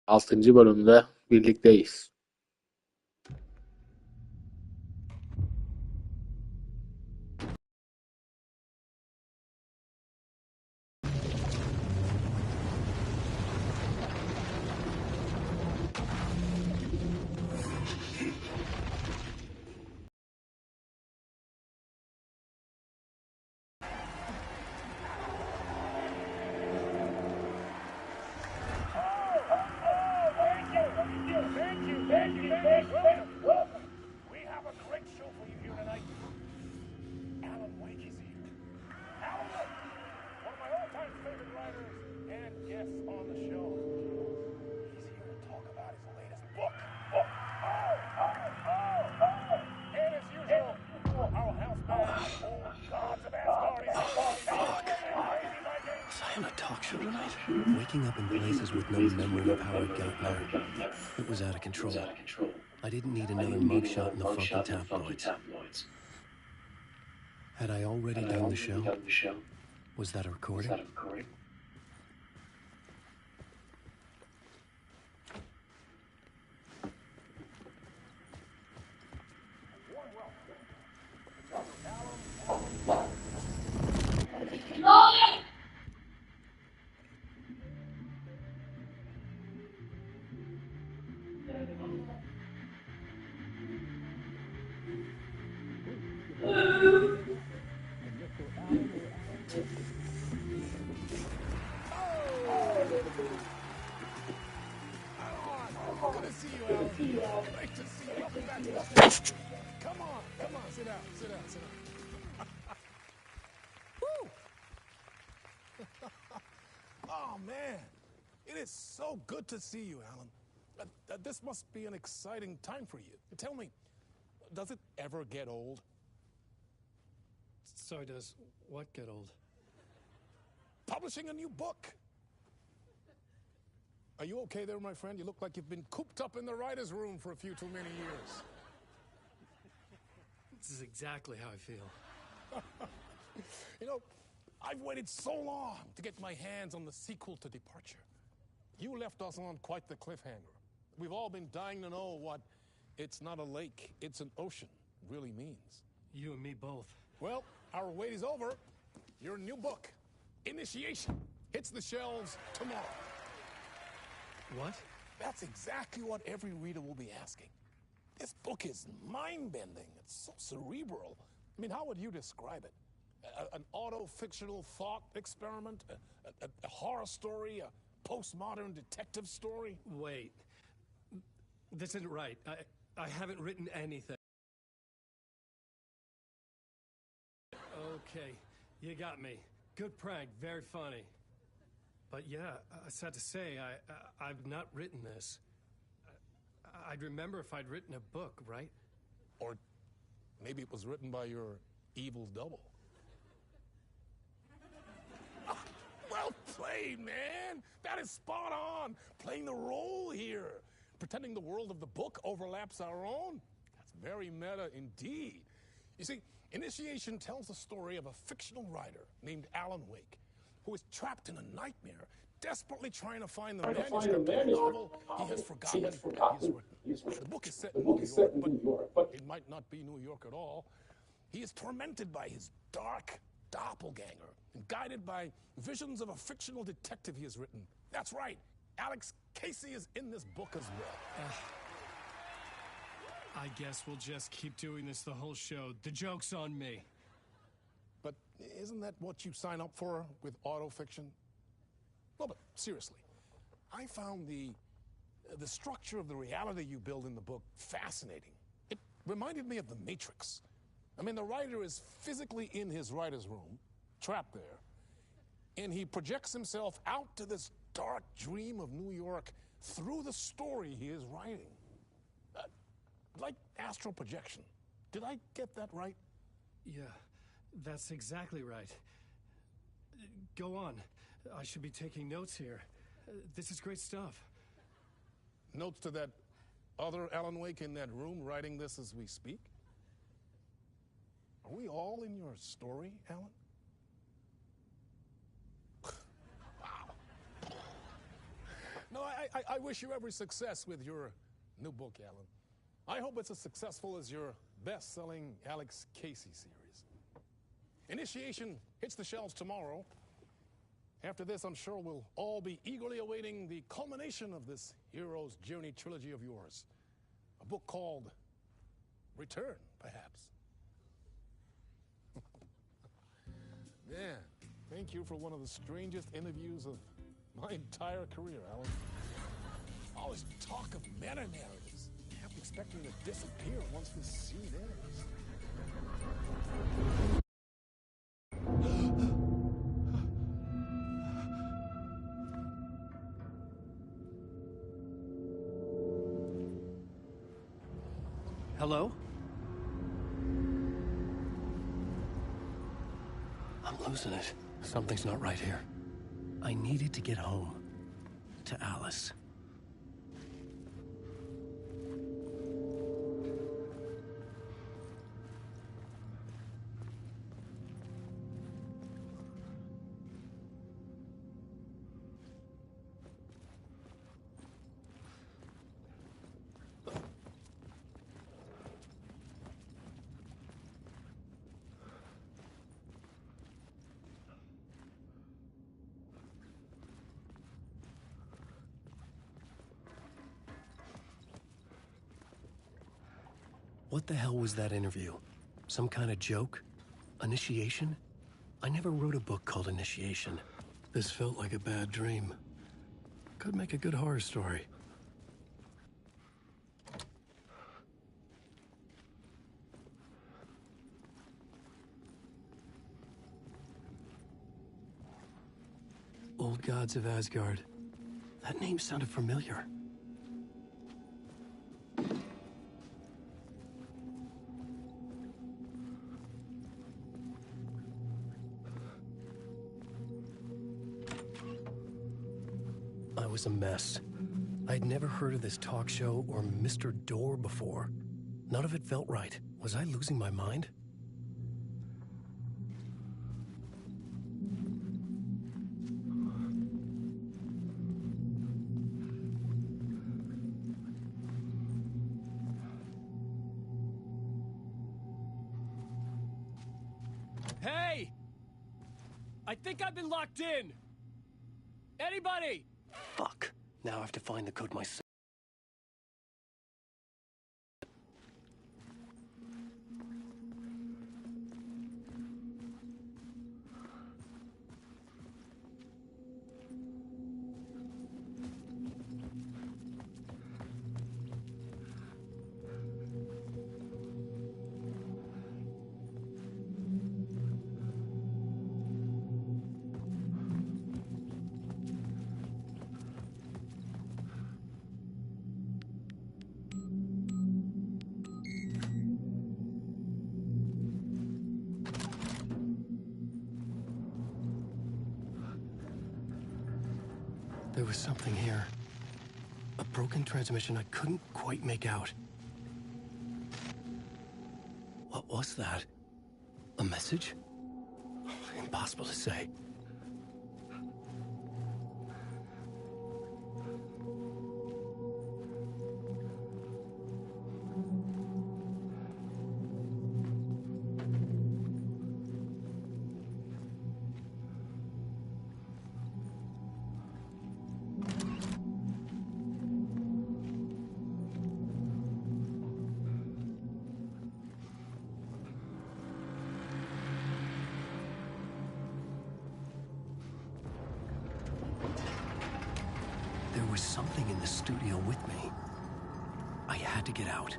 Altıncı bölümde birlikteyiz. Welcome. We have a great show for you here tonight. Alan Wake is here. Alan Wake, one of my all-time favorite writers and guests on the show. He's here to talk about his latest book. And as usual, our house band, Old Gods of Asgard, is here. Was I on a talk show tonight? Waking up in places with no memory of how I got there. It was out of control. I didn't need another mugshot in the fucking tabloids. Had I already done the show? Was that a recording? Good to see you, Alan. Great to see you. Welcome back to the show. Come on, sit down. Woo! Oh, man. It is so good to see you, Alan. This must be an exciting time for you. Tell me, does it ever get old? Sorry, does what get old? Publishing a new book. Are you okay there, my friend? You look like you've been cooped up in the writer's room for a few too many years. This is exactly how I feel. You know, I've waited so long to get my hands on the sequel to Departure. You left us on quite the cliffhanger. We've all been dying to know what "it's not a lake, it's an ocean" really means. You and me both. Well, our wait is over. Your new book, Initiation, hits the shelves tomorrow. What? That's exactly what every reader will be asking. This book is mind-bending. It's so cerebral. I mean, how would you describe it? An auto-fictional thought experiment? A horror story? A postmodern detective story? Wait. This isn't right. I haven't written anything. Okay, you got me. Good prank, very funny. But yeah, sad to say, I've not written this. I'd remember if I'd written a book, right? Or maybe it was written by your evil double. Well played, man. That is spot on. Playing the role here. Pretending the world of the book overlaps our own. That's very meta indeed. You see, Initiation tells the story of a fictional writer named Alan Wake, who is trapped in a nightmare, desperately trying to find the manuscript of a novel he has forgotten he's written. The book is set in New York, but it might not be New York at all. He is tormented by his dark doppelganger and guided by visions of a fictional detective he has written. That's right, Alex Casey is in this book as well. I guess we'll just keep doing this the whole show. The joke's on me. But isn't that what you sign up for with autofiction? No, but seriously, I found the structure of the reality you build in the book fascinating. It reminded me of The Matrix. I mean, the writer is physically in his writer's room, trapped there, and he projects himself out to this dark dream of New York through the story he is writing. Like astral projection. Did I get that right? Yeah, that's exactly right. Go on. I should be taking notes here. This is great stuff. Notes to that other Alan Wake in that room writing this as we speak? Are we all in your story, Alan? Wow. No, I wish you every success with your new book, Alan. I hope it's as successful as your best-selling Alex Casey series. Initiation hits the shelves tomorrow. After this, I'm sure we'll all be eagerly awaiting the culmination of this hero's journey trilogy of yours. A book called Return, perhaps. Man, thank you for one of the strangest interviews of my entire career, Alan. All this talk of meta-narratives. I kept expecting to disappear once this scene ends. Hello? I'm losing it. Something's not right here. I needed to get home. To Alice. What the hell was that interview? Some kind of joke? Initiation? I never wrote a book called Initiation. This felt like a bad dream. Could make a good horror story. Old Gods of Asgard. That name sounded familiar. I was a mess. I'd never heard of this talk show or Mr. Door before. None of it felt right. Was I losing my mind? Hey! I think I've been locked in! Anybody? Fuck. Now I have to find the code myself. There was something here. A broken transmission I couldn't quite make out. What was that? A message? Impossible to say. There was something in the studio with me. I had to get out.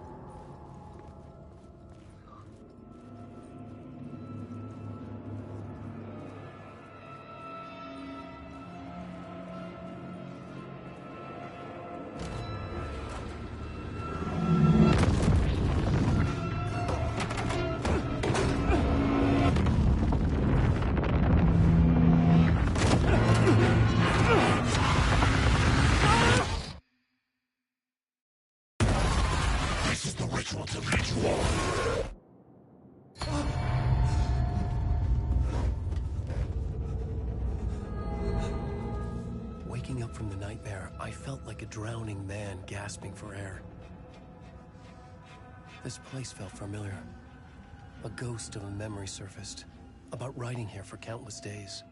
Waking up from the nightmare, I felt like a drowning man gasping for air. This place felt familiar. A ghost of a memory surfaced, about riding here for countless days.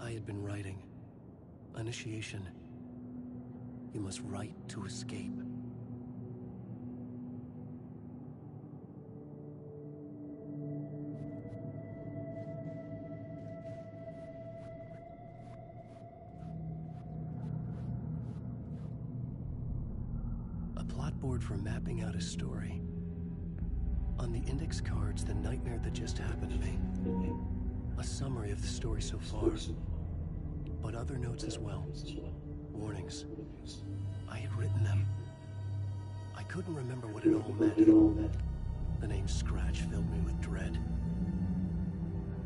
I had been writing. Initiation. You must write to escape. A plot board for mapping out a story. On the index cards, the nightmare that just happened to me. A summary of the story so far, but other notes as well. Warnings. I had written them. I couldn't remember what it all meant. The name Scratch filled me with dread.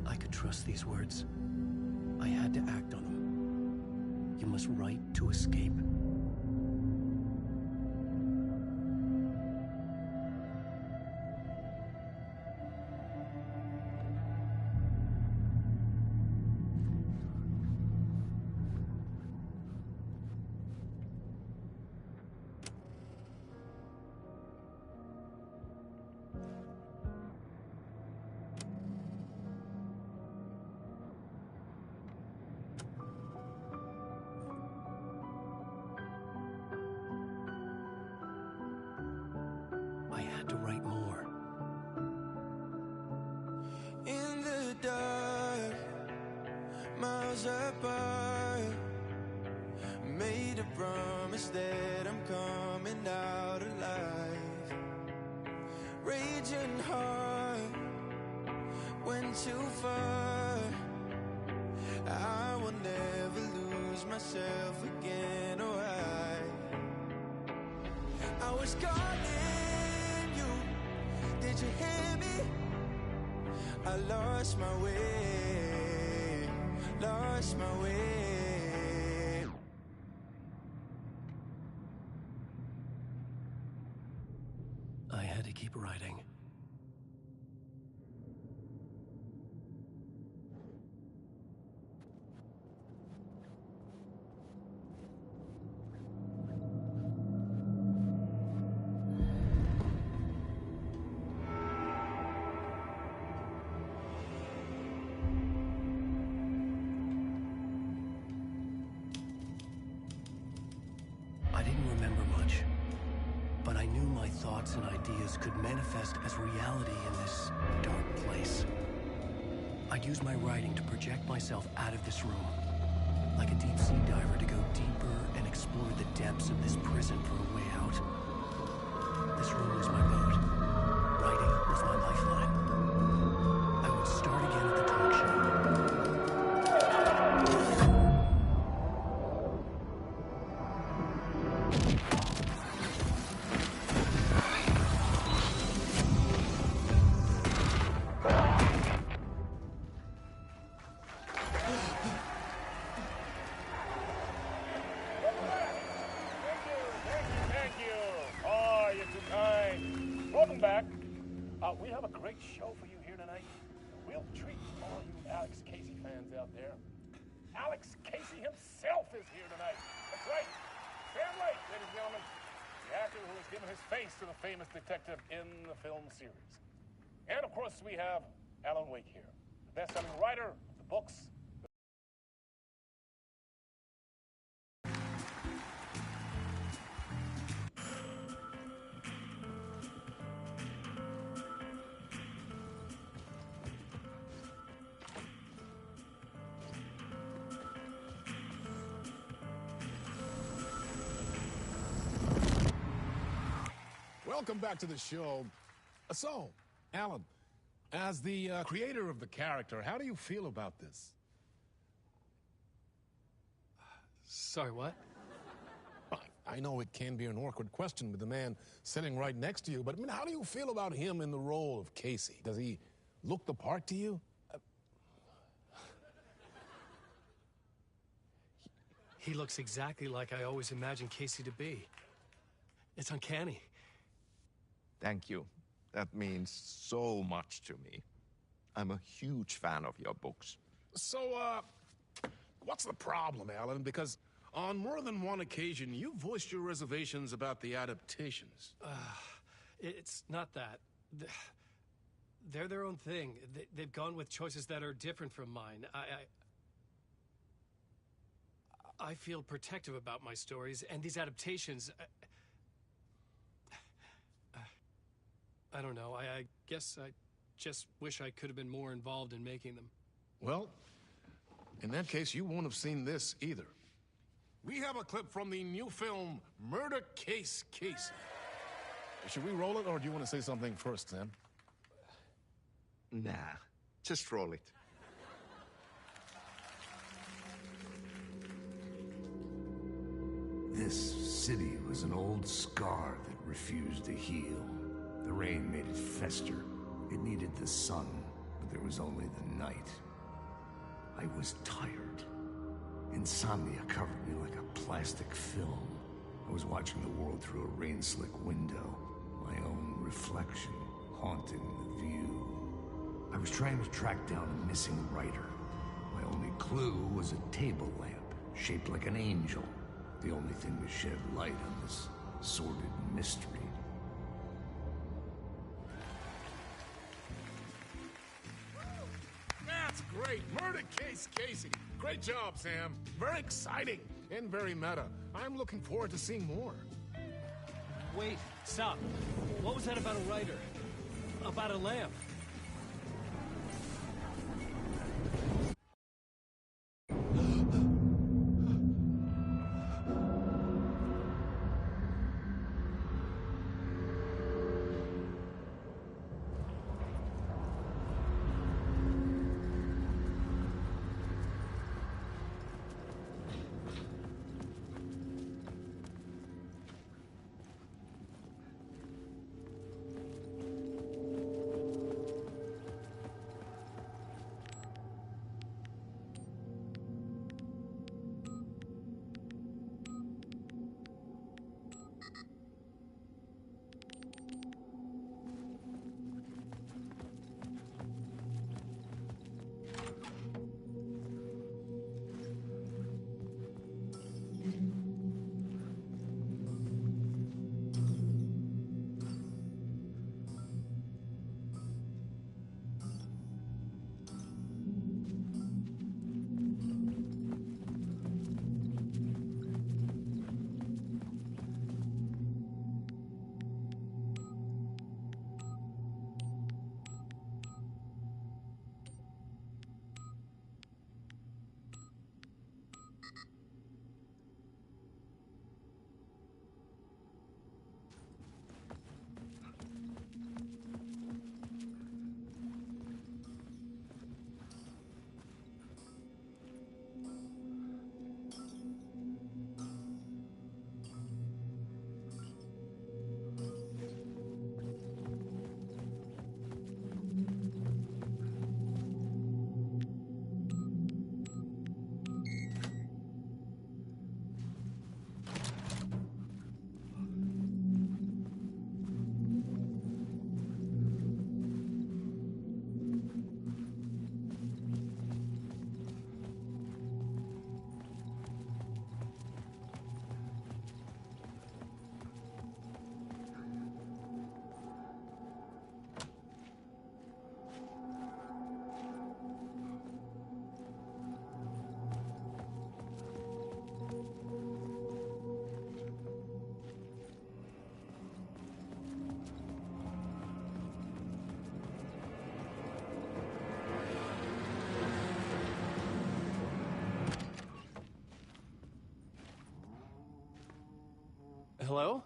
I could trust these words. I had to act on them. You must write to escape. I had to write more. In the dark, miles apart, made a promise that I'm coming out alive. Raging heart, went too far. I will never lose myself again, or I was calling you, did you hear me? I lost my way, lost my way. I had to keep writing. I didn't remember much, but I knew my thoughts and ideas could manifest as reality in this dark place. I'd use my writing to project myself out of this room, like a deep-sea diver to go deeper and explore the depths of this prison for a way out. This room was my boat. Writing was my lifeline. I would start again at the talk show. Thank you. Oh, you're too kind. Welcome back. We have a great show for you here tonight. A real treat for all you Alex Casey fans out there. Alex Casey himself is here tonight. That's right. Sam Lake, ladies and gentlemen. The actor who has given his face to the famous detective in the film series. And, of course, we have Alan Wake here, the best-selling writer of the books. Welcome back to the show. So, Alan, as the creator of the character, how do you feel about this? Sorry, what? I know it can be an awkward question with the man sitting right next to you, but I mean, how do you feel about him in the role of Casey? Does he look the part to you? He looks exactly like I always imagined Casey to be. It's uncanny. Thank you. That means so much to me. I'm a huge fan of your books. So, what's the problem, Alan? Because on more than one occasion, you voiced your reservations about the adaptations. It's not that. They're their own thing. They've gone with choices that are different from mine. I feel protective about my stories, and these adaptations... I don't know. I guess I just wish I could have been more involved in making them. Well, in that case, you won't have seen this either. We have a clip from the new film, Murder Case Casey. Should we roll it, or do you want to say something first, Sam? Nah, just roll it. This city was an old scar that refused to heal. The rain made it fester. It needed the sun, but there was only the night. I was tired. Insomnia covered me like a plastic film. I was watching the world through a rain-slick window, my own reflection haunting the view. I was trying to track down a missing writer. My only clue was a table lamp, shaped like an angel. The only thing to shed light on this sordid mystery. That's great! Murder Case Casey! Great job, Sam. Very exciting and very meta. I'm looking forward to seeing more. Wait, stop. What was that about a writer? About a lamp? Hello?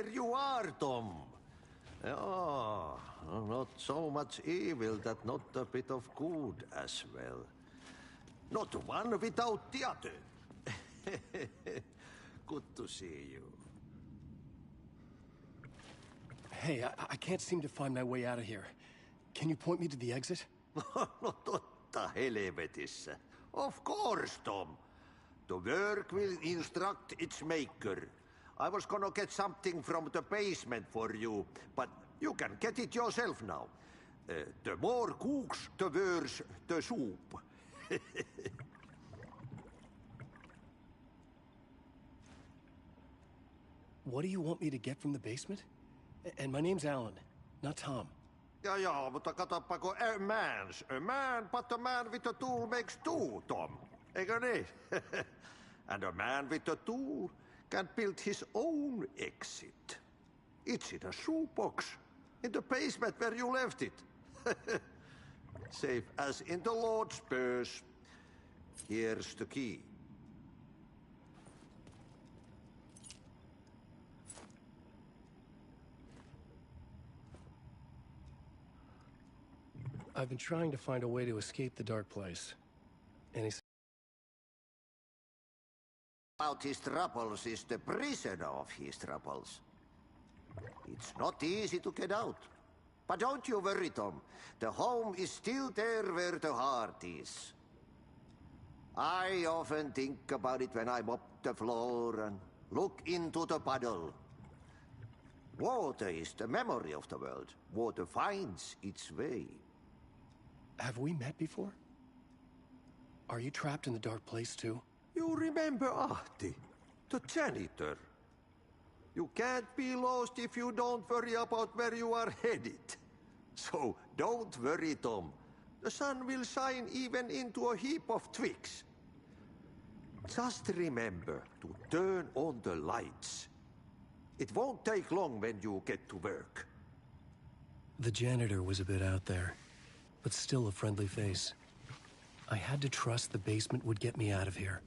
there you are, Tom. Oh, not so much evil that not a bit of good as well. Not one without the other. Good to see you. Hey, I can't seem to find my way out of here. Can you point me to the exit? No totta helvetissä. Of course, Tom. The work will instruct its maker. I was gonna get something from the basement for you, but you can get it yourself now. The more cooks, the worse the soup. What do you want me to get from the basement? And my name's Alan, not Tom. Ja, mutta katoppa, a man, but a man with a tool makes two, Tom. Eikö niin? And a man with a tool can build his own exit. It's in a shoebox, in the basement where you left it. Safe as in the Lord's purse. Here's the key. I've been trying to find a way to escape the dark place. Any... About his troubles is the prisoner of his troubles. It's not easy to get out. But don't you worry, Tom. The home is still there where the heart is. I often think about it when I mop the floor and look into the puddle. Water is the memory of the world. Water finds its way. Have we met before? Are you trapped in the dark place too? You remember Ahti, the janitor. You can't be lost if you don't worry about where you are headed. So don't worry, Tom. The sun will shine even into a heap of twigs. Just remember to turn on the lights. It won't take long when you get to work. The janitor was a bit out there, but still a friendly face. I had to trust the basement would get me out of here.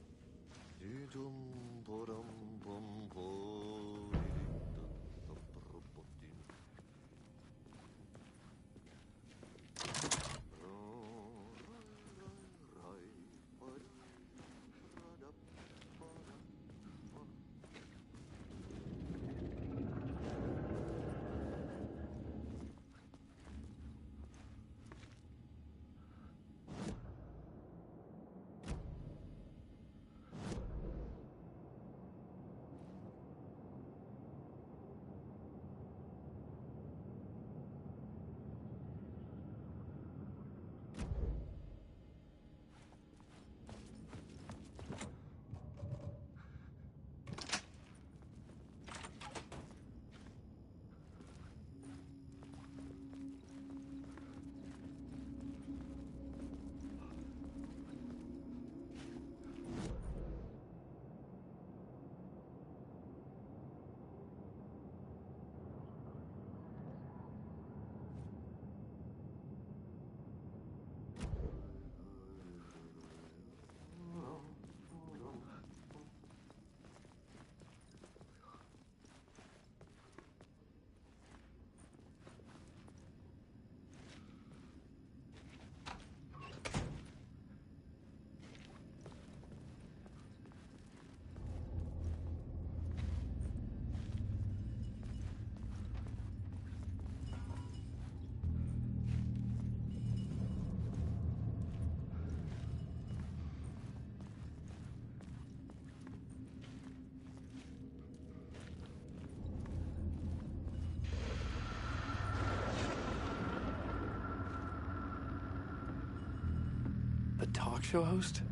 The talk show host?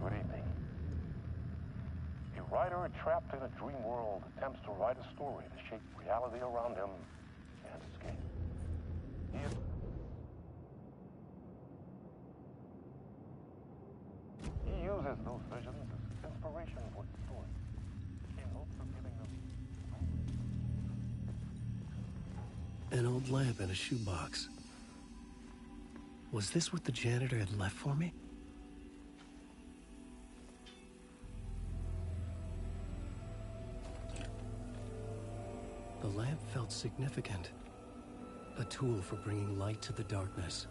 Good evening. A writer trapped in a dream world attempts to write a story to shape reality around him and escape. He uses those visions as inspiration for his story, in hopes of giving them. An old lamp in a shoebox. Was this what the janitor had left for me? felt significant. A tool for bringing light to the darkness.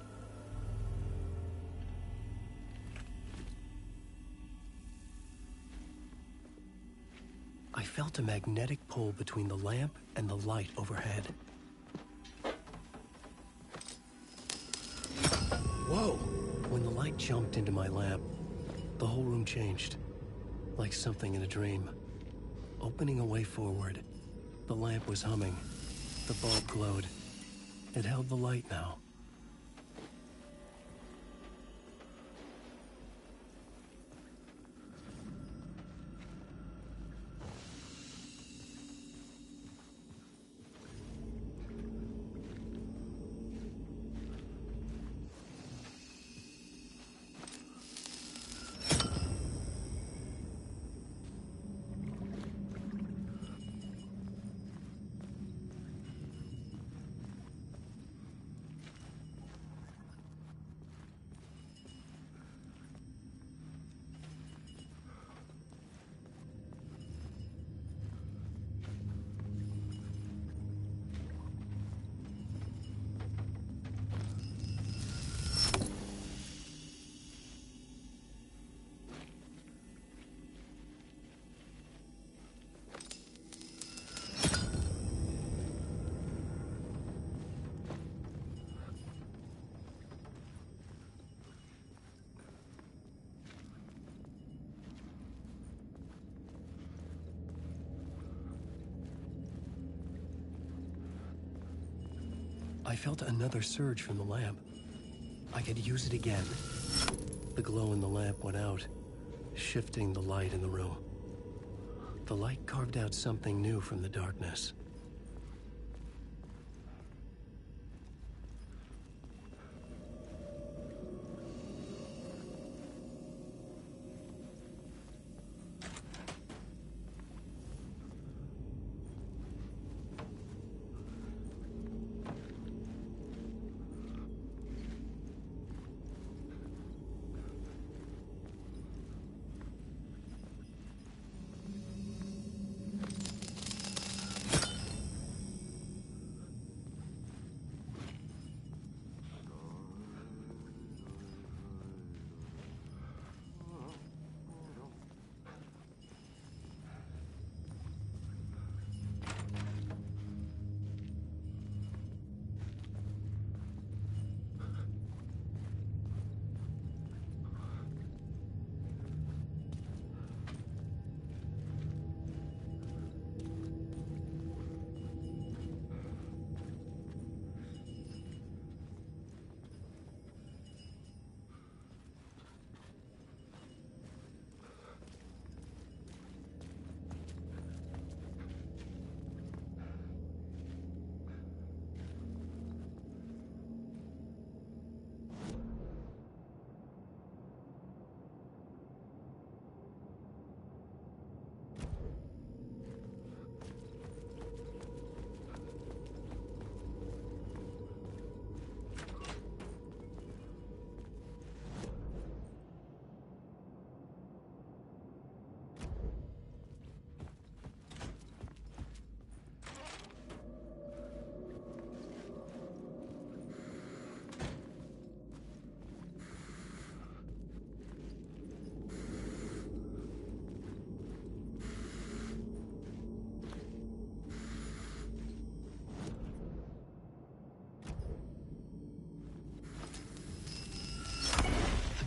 I felt a magnetic pull between the lamp and the light overhead. Whoa! When the light jumped into my lamp, the whole room changed, like something in a dream. Opening a way forward, the lamp was humming. The bulb glowed. It held the light now. I felt another surge from the lamp. I could use it again. The glow in the lamp went out, shifting the light in the room. The light carved out something new from the darkness.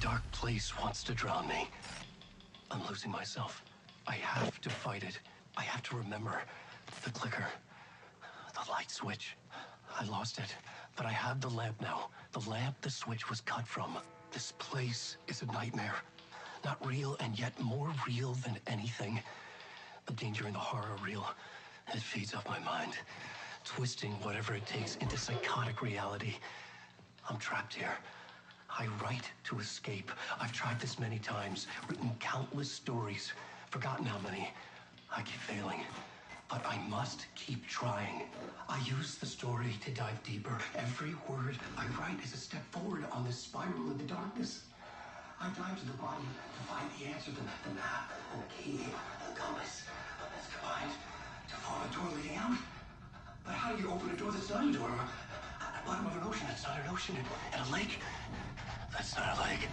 Dark place wants to drown me. I'm losing myself. I have to fight it. I have to remember. The clicker. The light switch. I lost it. But I have the lamp now. The lamp the switch was cut from. This place is a nightmare. Not real, and yet more real than anything. The danger and the horror are real. It feeds off my mind. Twisting whatever it takes into psychotic reality. I'm trapped here. I write to escape. I've tried this many times, written countless stories, forgotten how many. I keep failing, but I must keep trying. I use the story to dive deeper. Every word I write is a step forward on this spiral in the darkness. I dive to the body to find the answer, the map, and the key, the compass. That's combined to form a door leading out. But how do you open a door that's not a door? At the bottom of an ocean that's not an ocean, and a lake that's not a lake.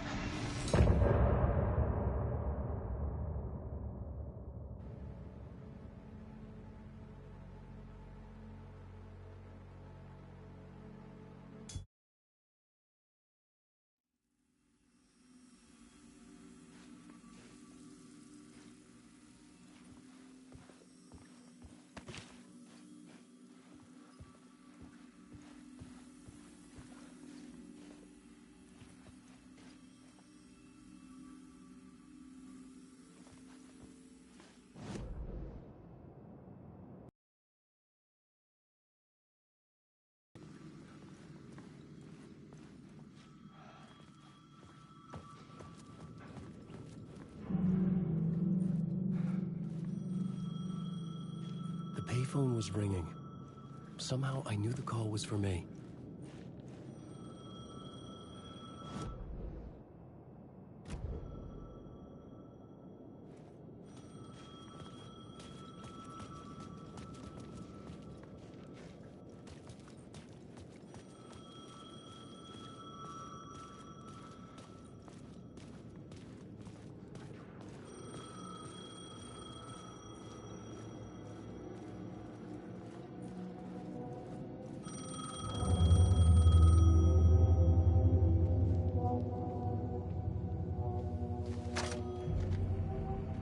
The payphone was ringing. Somehow I knew the call was for me.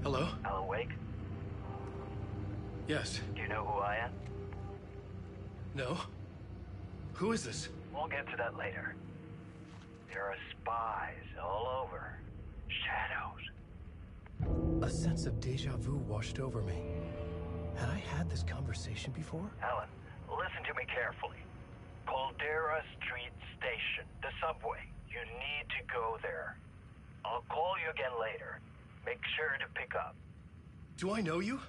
Hello? Alan Wake? Yes. Do you know who I am? No? Who is this? We'll get to that later. There are spies all over. Shadows. A sense of deja vu washed over me. Had I had this conversation before? Alan, listen to me carefully. Caldera Street Station, the subway. You need to go there. I'll call you again later. Make sure to pick up. Do I know you?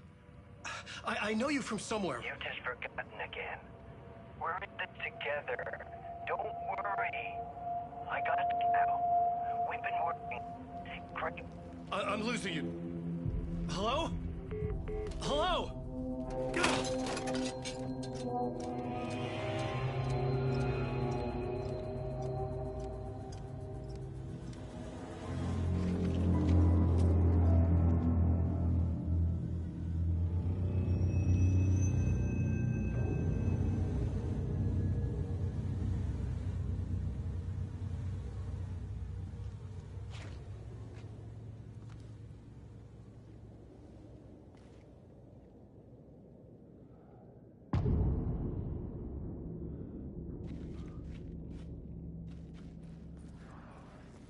I know you from somewhere. You've just forgotten again. We're in this together. Don't worry. I got you now. We've been working great. I'm losing you. Hello? Hello?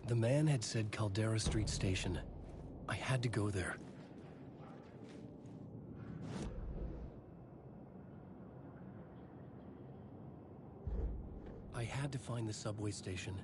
The man had said Caldera Street Station. I had to go there. I had to find the subway station.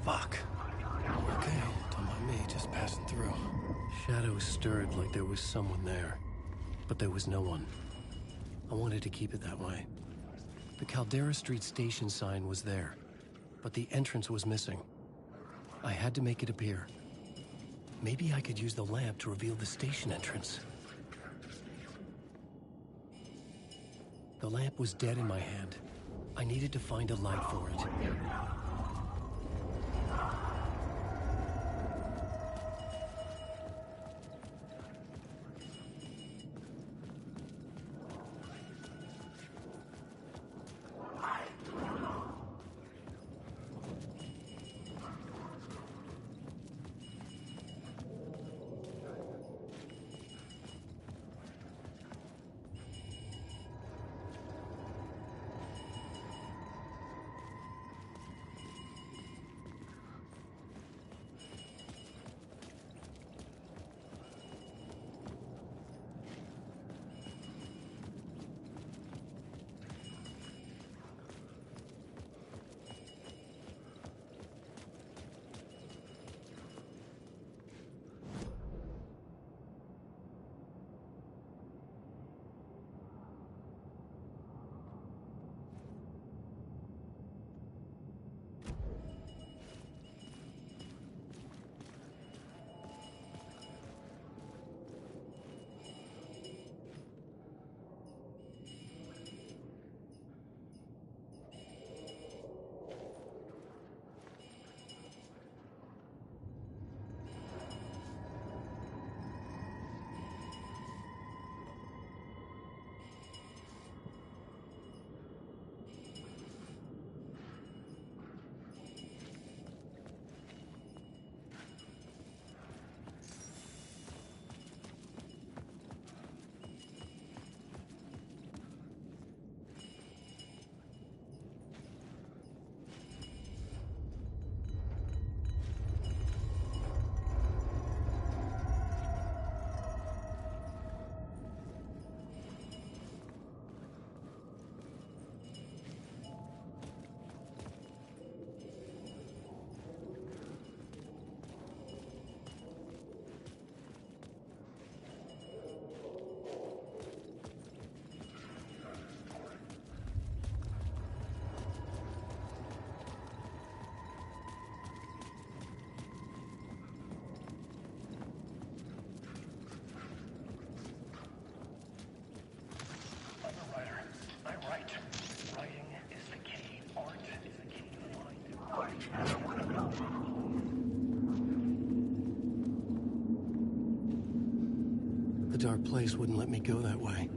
Fuck. Okay, don't mind me, just passing through. Shadows stirred like there was someone there, but there was no one. I wanted to keep it that way. The Caldera Street Station sign was there, but the entrance was missing. I had to make it appear. Maybe I could use the lamp to reveal the station entrance. The lamp was dead in my hand. I needed to find a light for it. The dark place wouldn't let me go that way.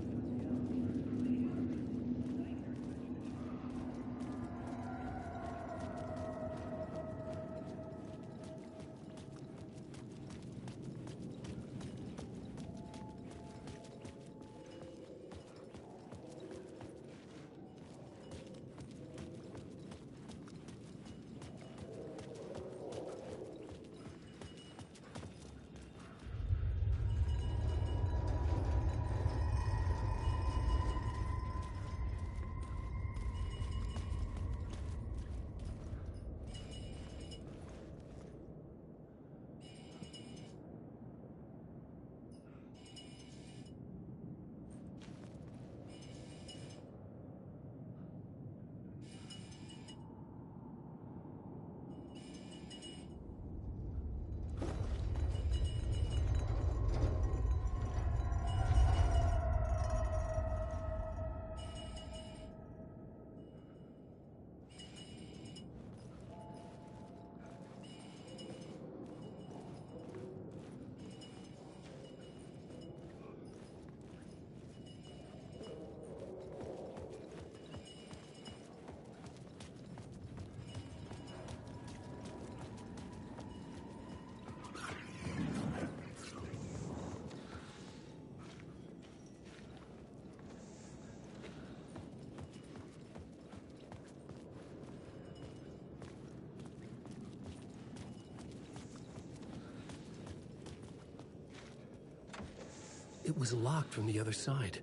It was locked from the other side.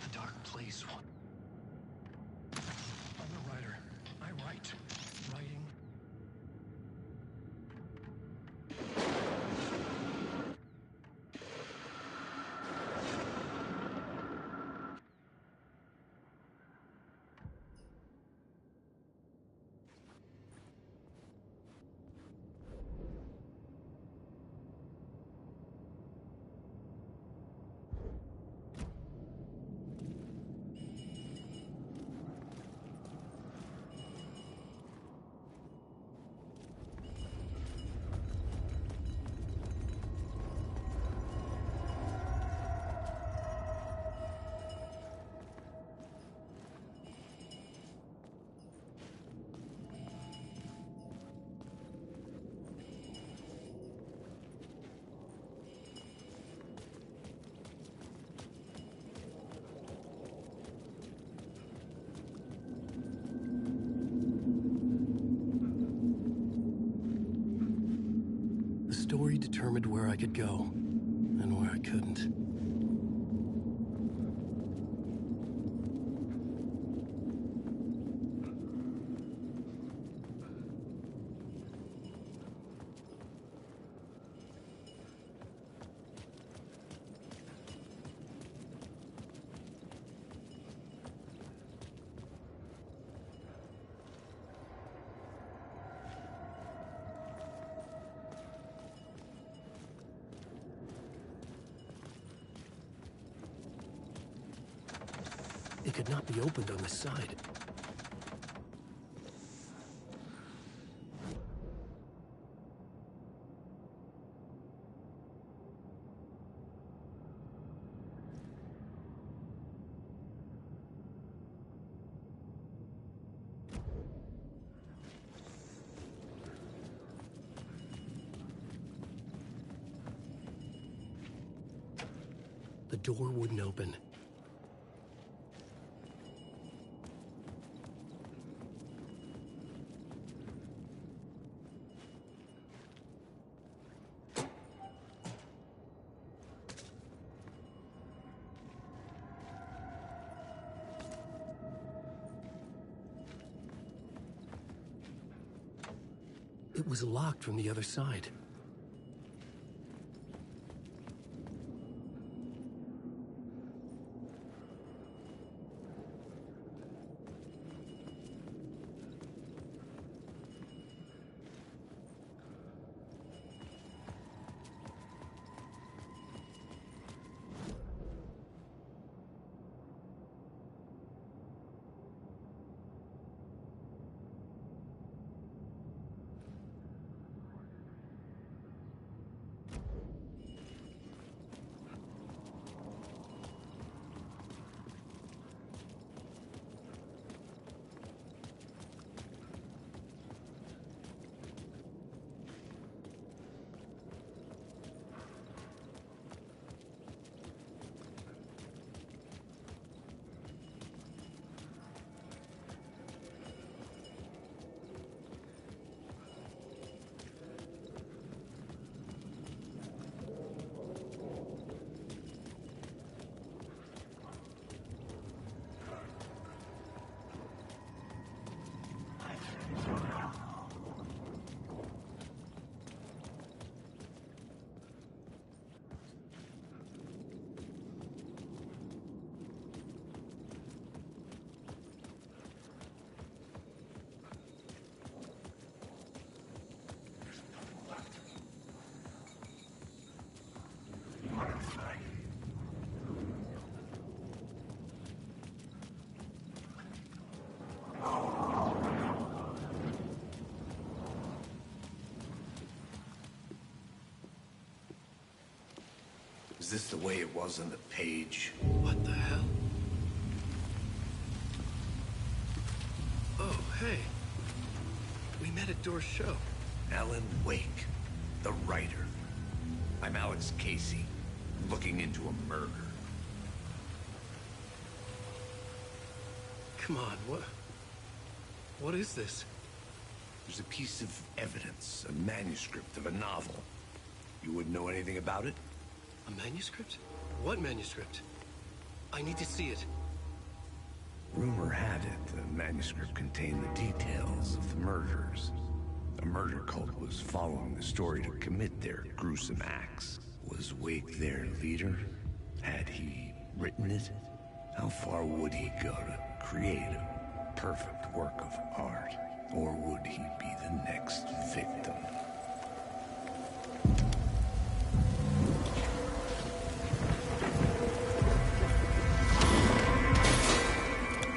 The dark place. I'm a writer. I write. Writing. story determined where I could go, and where I couldn't. It could not be opened on the side. The door wouldn't open. It was locked from the other side. Is this the way it was on the page? What the hell? Oh, hey. We met at Door's show. Alan Wake, the writer. I'm Alex Casey, looking into a murder. Come on, what is this? There's a piece of evidence, a manuscript of a novel. You wouldn't know anything about it? A manuscript? What manuscript? I need to see it. Rumor had it the manuscript contained the details of the murders. A murder cult was following the story to commit their gruesome acts. Was Wake their leader? Had he written it? How far would he go to create a perfect work of art? Or would he be the next victim?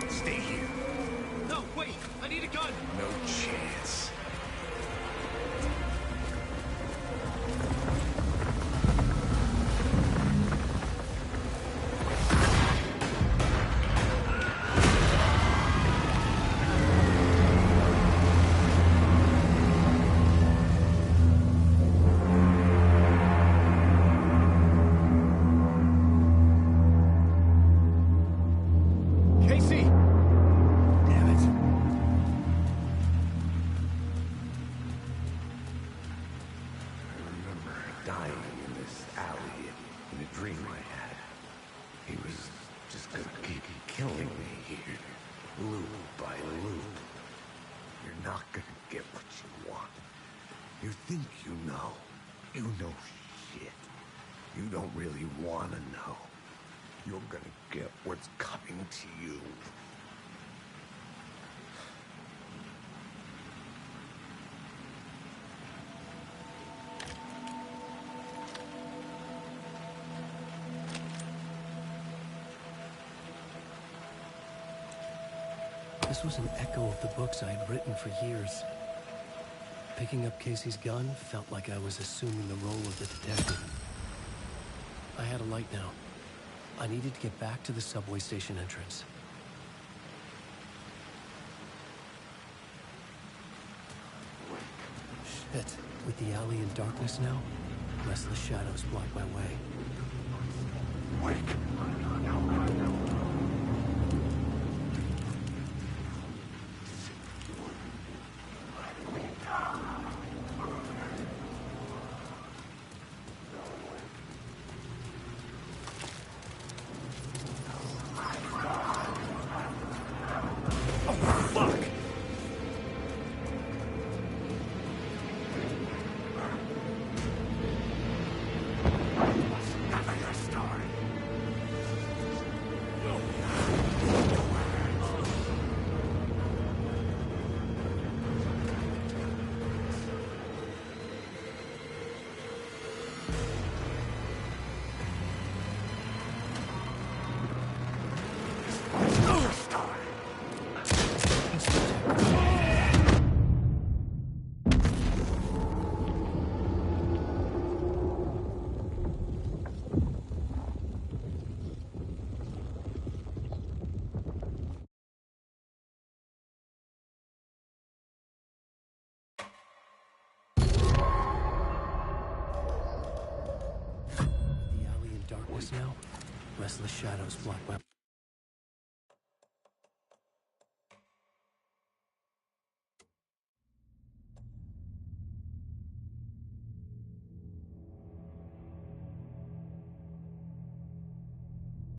Stay here. No, wait! I need a gun! No chance. You think you know. You know shit. You don't really want to know. You're gonna get what's coming to you. This was an echo of the books I had written for years. Picking up Casey's gun felt like I was assuming the role of the detective. I had a light now. I needed to get back to the subway station entrance. Shit. With the alley in darkness now, restless shadows block my way. Now, restless shadows block my...